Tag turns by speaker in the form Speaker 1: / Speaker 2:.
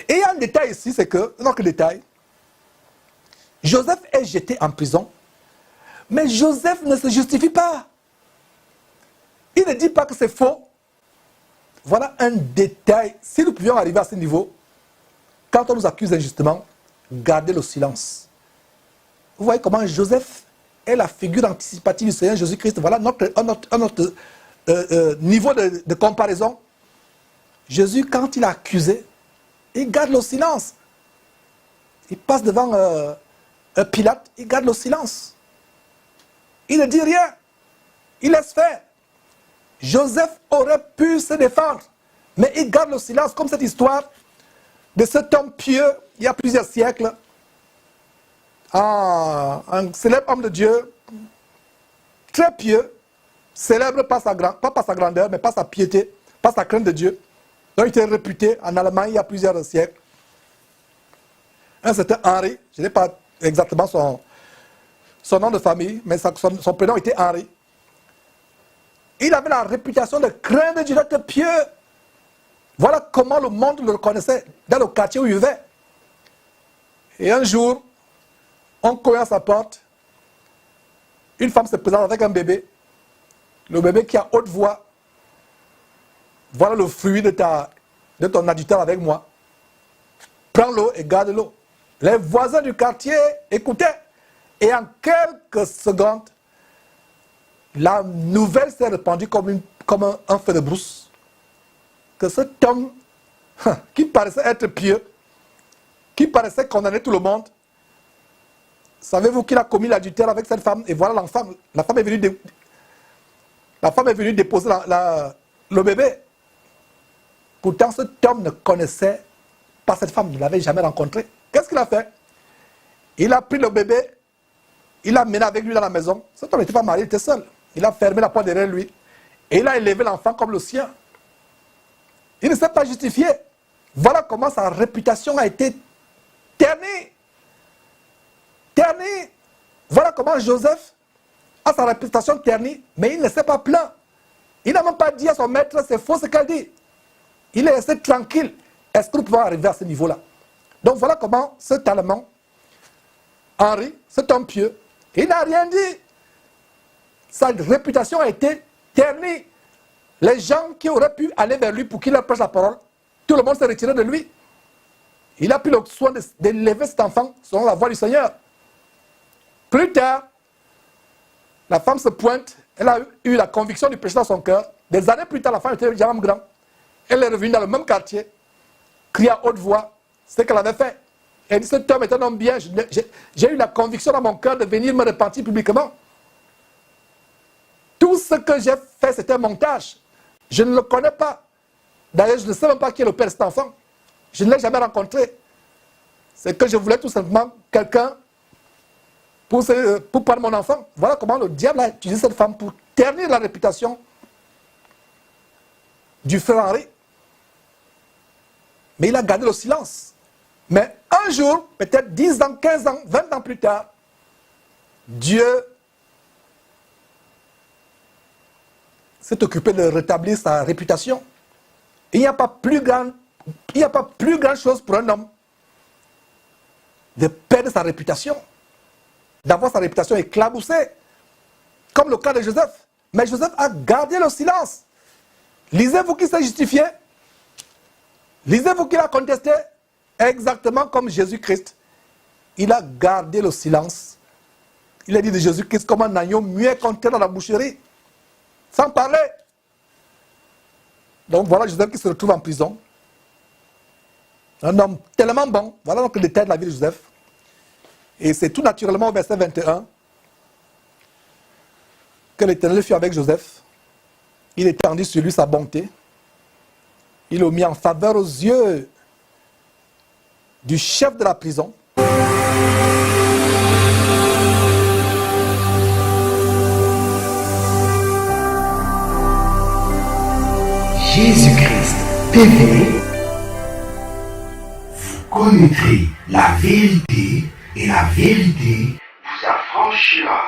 Speaker 1: Et il y a un détail ici, c'est que, non que détail, Joseph est jeté en prison, mais Joseph ne se justifie pas. Il ne dit pas que c'est faux. Voilà un détail. Si nous pouvions arriver à ce niveau, quand on nous accuse injustement, gardez le silence. Vous voyez comment Joseph est la figure anticipative du Seigneur Jésus-Christ. Voilà notre niveau de comparaison. Jésus, quand il est accusé, il garde le silence. Il passe devant Pilate, il garde le silence. Il ne dit rien. Il laisse faire. Joseph aurait pu se défendre, mais il garde le silence, comme cette histoire de cet homme pieux, il y a plusieurs siècles. Un célèbre homme de Dieu, très pieux, célèbre pas par sa grandeur, mais par sa piété, par sa crainte de Dieu. Donc il était réputé en Allemagne il y a plusieurs siècles. Un certain Henri, je n'ai pas exactement son nom de famille, mais son prénom était Henri. Il avait la réputation de craindre Dieu, d'être pieux. Voilà comment le monde le reconnaissait dans le quartier où il vivait. Et un jour, on cogne à sa porte. Une femme se présente avec un bébé. Le bébé qui a haute voix. Voilà le fruit de ton adultère avec moi. Prends-le et garde-le. Les voisins du quartier écoutaient. Et en quelques secondes, la nouvelle s'est répandue comme un feu de brousse. Que cet homme, qui paraissait être pieux, qui paraissait condamner tout le monde, savez-vous qu'il a commis l'adultère avec cette femme? Et voilà l'enfant. La femme est venue déposer le bébé. Pourtant, cet homme ne connaissait pas cette femme, il ne l'avait jamais rencontrée. Qu'est-ce qu'il a fait? Il a pris le bébé, il l'a mené avec lui dans la maison. Cet homme n'était pas marié, il était seul. Il a fermé la porte derrière lui. Et il a élevé l'enfant comme le sien. Il ne s'est pas justifié. Voilà comment sa réputation a été ternie. Ternie. Voilà comment Joseph a sa réputation ternie, mais il ne s'est pas plaint. Il n'a même pas dit à son maître, c'est faux ce qu'elle dit. Il est resté tranquille. Est-ce que nous pouvons arriver à ce niveau-là? Donc voilà comment cet Allemand, Henri, cet homme pieux, il n'a rien dit. Sa réputation a été ternie. Les gens qui auraient pu aller vers lui pour qu'il leur prêche la parole, tout le monde s'est retiré de lui. Il a pris le soin d'élever cet enfant selon la voie du Seigneur. Plus tard, la femme se pointe, elle a eu la conviction du péché dans son cœur. Des années plus tard, la femme était déjà même grande. Elle est revenue dans le même quartier, crie à haute voix ce qu'elle avait fait. Elle dit, cet homme est un homme bien, j'ai eu la conviction dans mon cœur de venir me repentir publiquement. Tout ce que j'ai fait, c'était un montage. Je ne le connais pas. D'ailleurs, je ne sais même pas qui est le père de cet enfant. Je ne l'ai jamais rencontré. C'est que je voulais tout simplement quelqu'un pour prendre mon enfant. Voilà comment le diable a utilisé cette femme pour ternir la réputation du frère Henri. Mais il a gardé le silence. Mais un jour, peut-être 10 ans, 15 ans, 20 ans plus tard, Dieu s'est occupé de rétablir sa réputation. Il n'y a pas plus grande chose pour un homme de perdre sa réputation, d'avoir sa réputation éclaboussée, comme le cas de Joseph. Mais Joseph a gardé le silence. Lisez-vous qu'il s'est justifié. Lisez-vous qu'il a contesté. Exactement comme Jésus-Christ. Il a gardé le silence. Il a dit de Jésus-Christ comme un agneau muet compté dans la boucherie. Sans parler. Donc voilà Joseph qui se retrouve en prison. Un homme tellement bon. Voilà donc le détail de la vie de Joseph. Et c'est tout naturellement au verset 21 que l'Éternel fut avec Joseph. Il étendit sur lui sa bonté. Il le mit en faveur aux yeux du chef de la prison.
Speaker 2: Jésus-Christ TV, vous connaîtrez la vérité et la vérité vous affranchira.